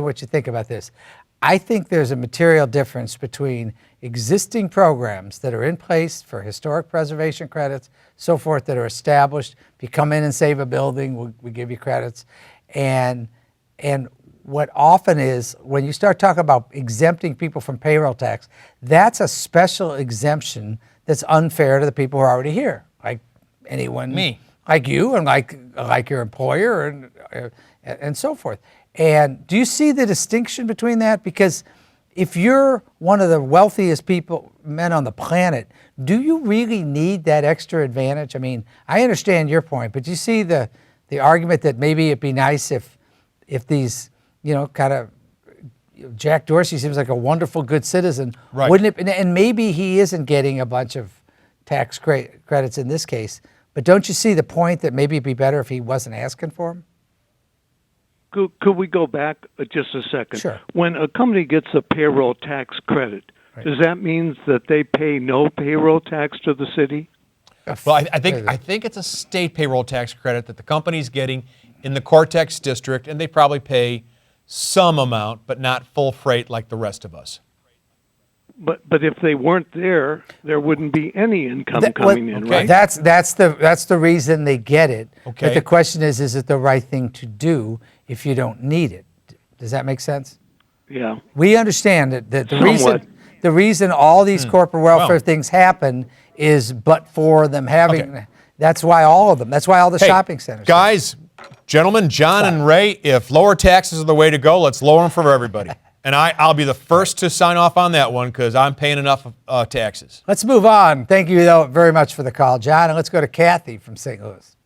what you think about this. I think there's a material difference between existing programs that are in place for historic preservation credits, so forth, that are established. If you come in and save a building, we give you credits, and what often is when you start talking about exempting people from payroll tax, that's a special exemption that's unfair to the people who are already here, like anyone, me, like you, and like your employer, and so forth. And do you see the distinction between that? Because if you're one of the wealthiest men on the planet, do you really need that extra advantage? I mean, I understand your point, but do you see the argument that maybe it'd be nice if these, kind of, Jack Dorsey seems like a wonderful, good citizen, right? Wouldn't it? And maybe he isn't getting a bunch of tax credits in this case, but don't you see the point that maybe it'd be better if he wasn't asking for them? Could we go back just a second? Sure. When a company gets a payroll tax credit, does that mean that they pay no payroll tax to the city? Well, I think it's a state payroll tax credit that the company's getting in the Cortex district, and they probably pay some amount, but not full freight like the rest of us. But if they weren't there wouldn't be any income coming in, right? That's the reason they get it. Okay. But the question is it the right thing to do if you don't need it? Does that make sense? Yeah. We understand that the reason all these corporate welfare things happen is but for them having. Okay. That's why all of them. That's why all the shopping centers. Guys, Gentlemen, John and Ray, if lower taxes are the way to go, let's lower them for everybody. And I'll be the first to sign off on that one because I'm paying enough taxes. Let's move on. Thank you though, very much for the call, John. And let's go to Kathy from St. Louis.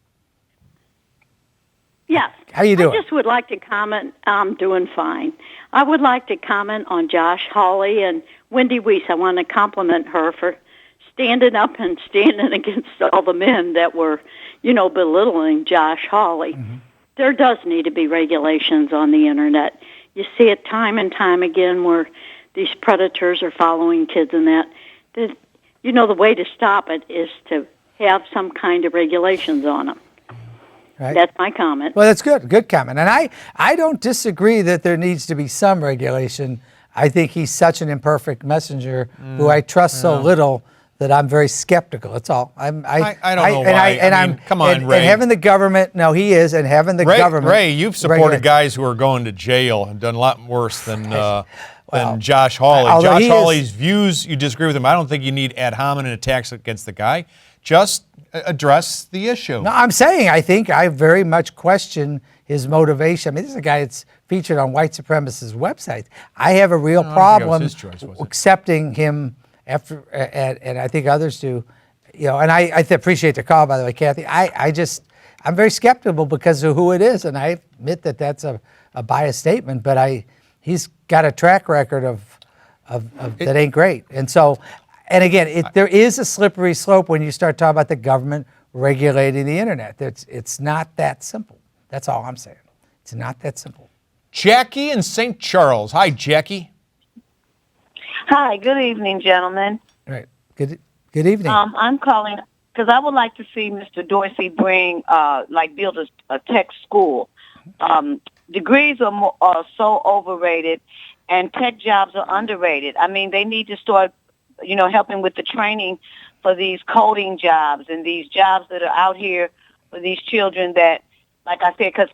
Yes. How you doing? I just would like to comment. I'm doing fine. I would like to comment on Josh Hawley and Wendy Wiese. I want to compliment her for standing up and standing against all the men that were, belittling Josh Hawley. Mm-hmm. There does need to be regulations on the Internet. You see it time and time again where these predators are following kids and that. The way to stop it is to have some kind of regulations on them. Right. That's my comment. Well, that's good. Good comment. And I don't disagree that there needs to be some regulation. I think he's such an imperfect messenger who I trust so little that I'm very skeptical. That's all. I don't know why. Come on, Ray. And having the government, no, he is, and having the government. Ray, you've supported guys who are going to jail and done a lot worse than Josh Hawley. Josh Hawley's views, you disagree with him. I don't think you need ad hominem attacks against the guy. Just address the issue. No, I'm saying I very much question his motivation. I mean, this is a guy that's featured on white supremacist websites. I have a real problem accepting him after, and I think others do. And I appreciate the call, by the way, Kathy. I'm very skeptical because of who it is, and I admit that that's a biased statement, but he's got a track record of that ain't great. And so, and again, there is a slippery slope when you start talking about the government regulating the Internet. It's not that simple. That's all I'm saying. It's not that simple. Jackie in St. Charles. Hi, Jackie. Hi, good evening, gentlemen. All right. Good evening. I'm calling because I would like to see Mr. Dorsey build a tech school. Degrees are so overrated, and tech jobs are underrated. I mean, they need to start, helping with the training for these coding jobs and these jobs that are out here for these children that, like I said, because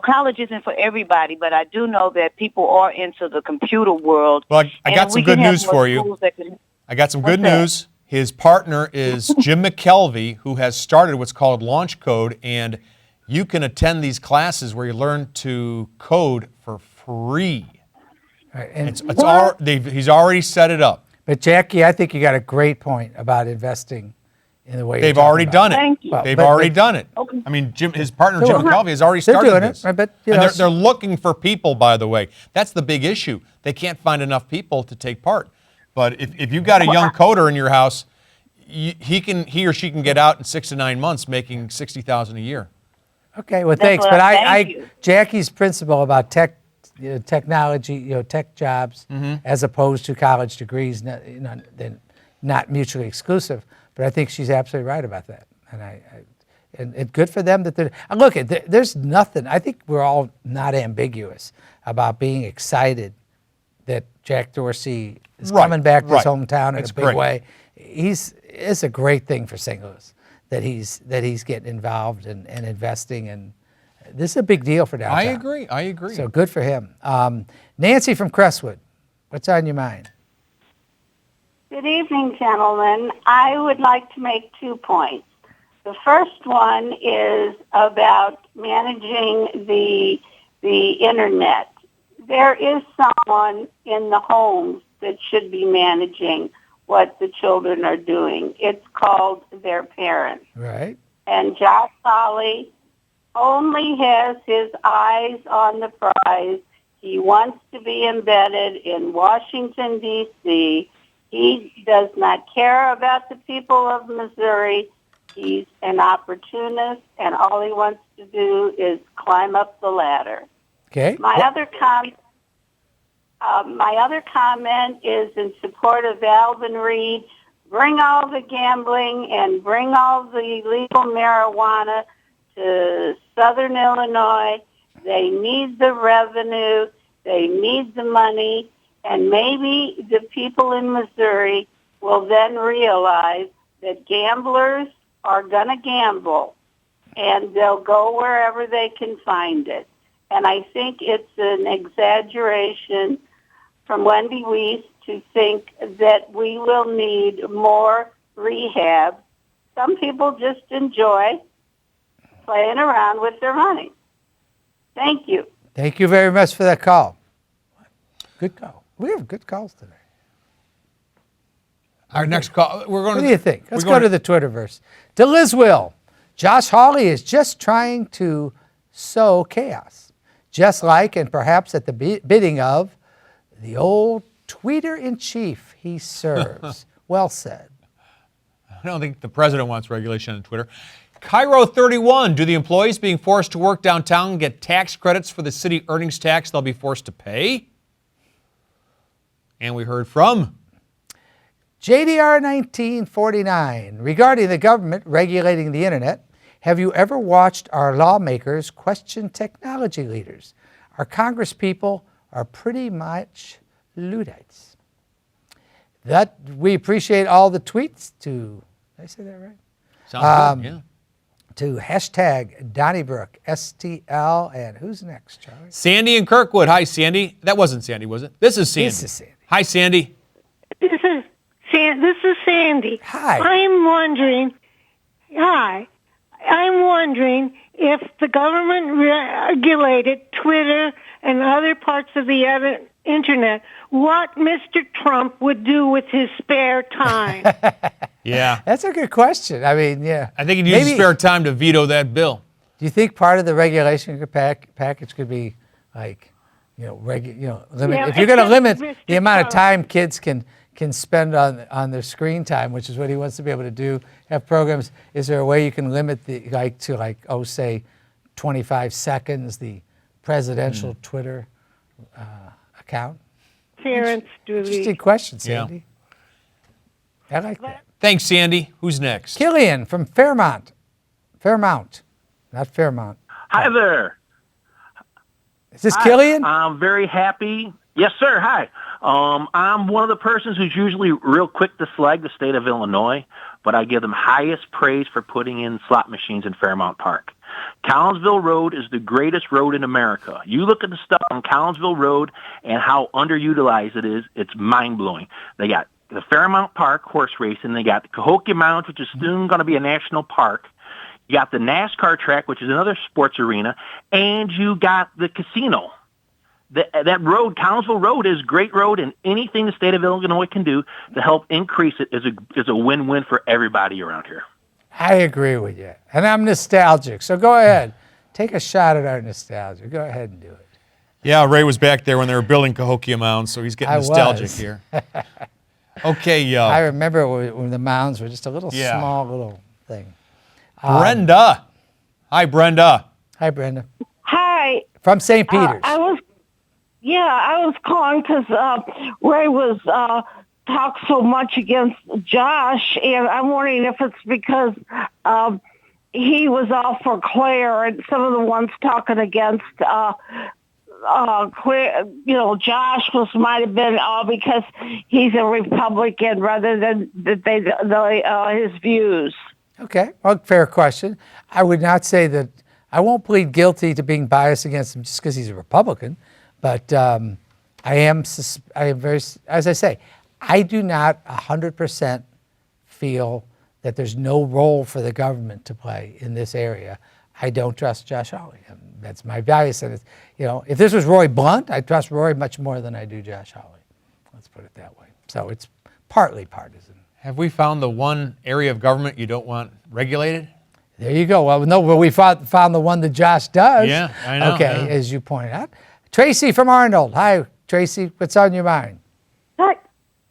college isn't for everybody, but I do know that people are into the computer world. Well, I got some good news for you. I got some good news. His partner is Jim McKelvey, who has started what's called Launch Code, and you can attend these classes where you learn to code for free. Right, and he's already set it up. But Jackie, I think you got a great point about investing in the way they've already done it. Thank you. Well, they've already done it. Okay. I mean, his partner Jim McKelvey has already started this. They're doing it, And they're looking for people, by the way. That's the big issue. They can't find enough people to take part. But if you've got a young coder in your house, he or she can get out in 6 to 9 months making $60,000 a year. Okay, well, thanks. But Jackie's principle about technology, tech jobs, as opposed to college degrees, they're not mutually exclusive. But I think she's absolutely right about that, and it's good for them that they're. Look, there's nothing. I think we're all not ambiguous about being excited that Jack Dorsey is coming back to his hometown in a big way. It's a great thing for St. Louis that he's getting involved and investing, and this is a big deal for downtown. I agree. So good for him. Nancy from Crestwood, what's on your mind? Good evening, gentlemen. I would like to make 2 points. The first one is about managing the Internet. There is someone in the homes that should be managing what the children are doing. It's called their parents. Right. And Josh Hawley only has his eyes on the prize. He wants to be embedded in Washington, D.C., He does not care about the people of Missouri. He's an opportunist, and all he wants to do is climb up the ladder. Okay. My other comment is in support of Alvin Reid. Bring all the gambling and bring all the illegal marijuana to Southern Illinois. They need the revenue. They need the money. And maybe the people in Missouri will then realize that gamblers are going to gamble, and they'll go wherever they can find it. And I think it's an exaggeration from Wendy Wiese to think that we will need more rehab. Some people just enjoy playing around with their money. Thank you. Thank you very much for that call. Good call. We have good calls today. Our next call. What do you think? Let's go to the Twitterverse. To Lizwill, Josh Hawley is just trying to sow chaos, just like and perhaps at the bidding of the old tweeter-in-chief he serves. Well said. I don't think the president wants regulation on Twitter. Cairo 31, do the employees being forced to work downtown get tax credits for the city earnings tax they'll be forced to pay? And we heard from JDR 1949, regarding the government regulating the internet, have you ever watched our lawmakers question technology leaders? Our congresspeople are pretty much Luddites. That we appreciate all the tweets to, did I say that right? Sounds good, yeah. To hashtag Donnybrook, STL, and who's next, Charlie? Sandy in Kirkwood. Hi, Sandy. That wasn't Sandy, was it? This is Sandy. This is Sandy. Hi, Sandy. This is Sandy. Hi. I'm wondering if the government regulated Twitter and other parts of the internet, what Mr. Trump would do with his spare time. Yeah. That's a good question. I mean, yeah. I think he'd use his spare time to veto that bill. Do you think part of the regulation package could be like, limit? Yeah, if you're going to limit Mr. the amount of Trump. time kids can spend on their screen time, which is what he wants to be able to do, have programs, is there a way you can limit say 25 seconds, the presidential Twitter account? Parents do Interesting question, Sandy. I like that. Thanks, Sandy. Who's next? Killian from Fairmount, not Fairmount. Hi there. Is this Killian? I'm very happy. Yes, sir. Hi. I'm one of the persons who's usually real quick to slag the state of Illinois, but I give them highest praise for putting in slot machines in Fairmount Park. Collinsville Road is the greatest road in America. You look at the stuff on Collinsville Road and how underutilized it is, it's mind-blowing. They got the Fairmount Park horse racing. They got the Cahokia Mounds, which is soon going to be a national park. You got the NASCAR track, which is another sports arena, and you got the casino. That road, Collinsville Road, is a great road, and anything the state of Illinois can do to help increase it is a win-win for everybody around here. I agree with you. And I'm nostalgic, so go ahead. Take a shot at our nostalgia. Go ahead and do it. Yeah, Ray was back there when they were building Cahokia Mounds, so he's getting nostalgic here. Okay, I remember when the mounds were just a little small little thing. Brenda. Hi, Brenda. Hi, Brenda. Hi. From St. Peter's. I was calling because Ray was talked so much against Josh, and I'm wondering if it's because he was all for Claire, and some of the ones talking against Claire, Josh might have been all because he's a Republican rather than his views. Okay, well, fair question. I would not say that. I won't plead guilty to being biased against him just because he's a Republican, but I am very, as I say, I do not 100% feel that there's no role for the government to play in this area. I don't trust Josh Hawley. That's my bias. And if this was Roy Blunt, I trust Roy much more than I do Josh Hawley. Let's put it that way. So it's partly partisan. Have we found the one area of government you don't want regulated? There you go. Well, no, but we found the one that Josh does. Yeah, I know. Okay, yeah. as you point out. Tracy from Arnold. Hi, Tracy. What's on your mind?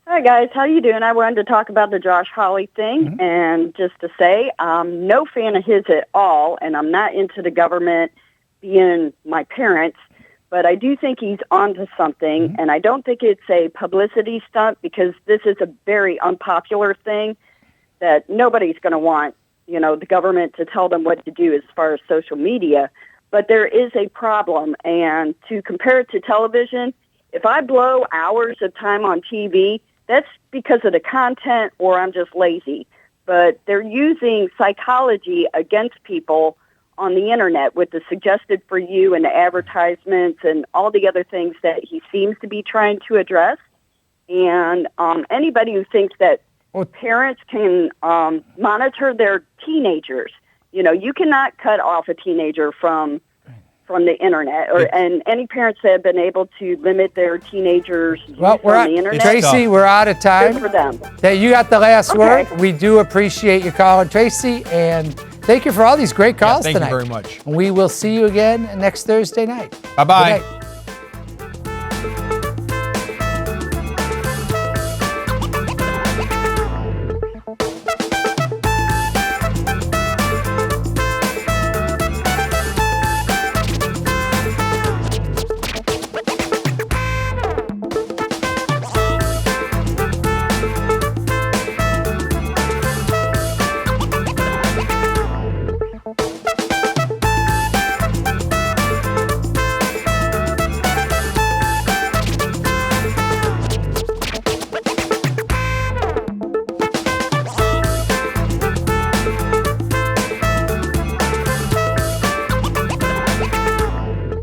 Hi, guys. How you doing? I wanted to talk about the Josh Hawley thing, and just to say, I'm no fan of his at all, and I'm not into the government being my parents, but I do think he's onto something, and I don't think it's a publicity stunt because this is a very unpopular thing that nobody's going to want, the government to tell them what to do as far as social media. But there is a problem, and to compare it to television, if I blow hours of time on TV, that's because of the content or I'm just lazy. But they're using psychology against people on the internet with the suggested for you and the advertisements and all the other things that he seems to be trying to address. And anybody who thinks that parents can monitor their teenagers, you cannot cut off a teenager from from the internet, and any parents that have been able to limit their teenagers' use Well, on the internet. Tracy, we're out of time. Good for them. You got the last Okay. word. We do appreciate you calling, Tracy, and thank you for all these great calls thank you tonight. very much. We will see you again next Thursday night. Bye-bye. Good night.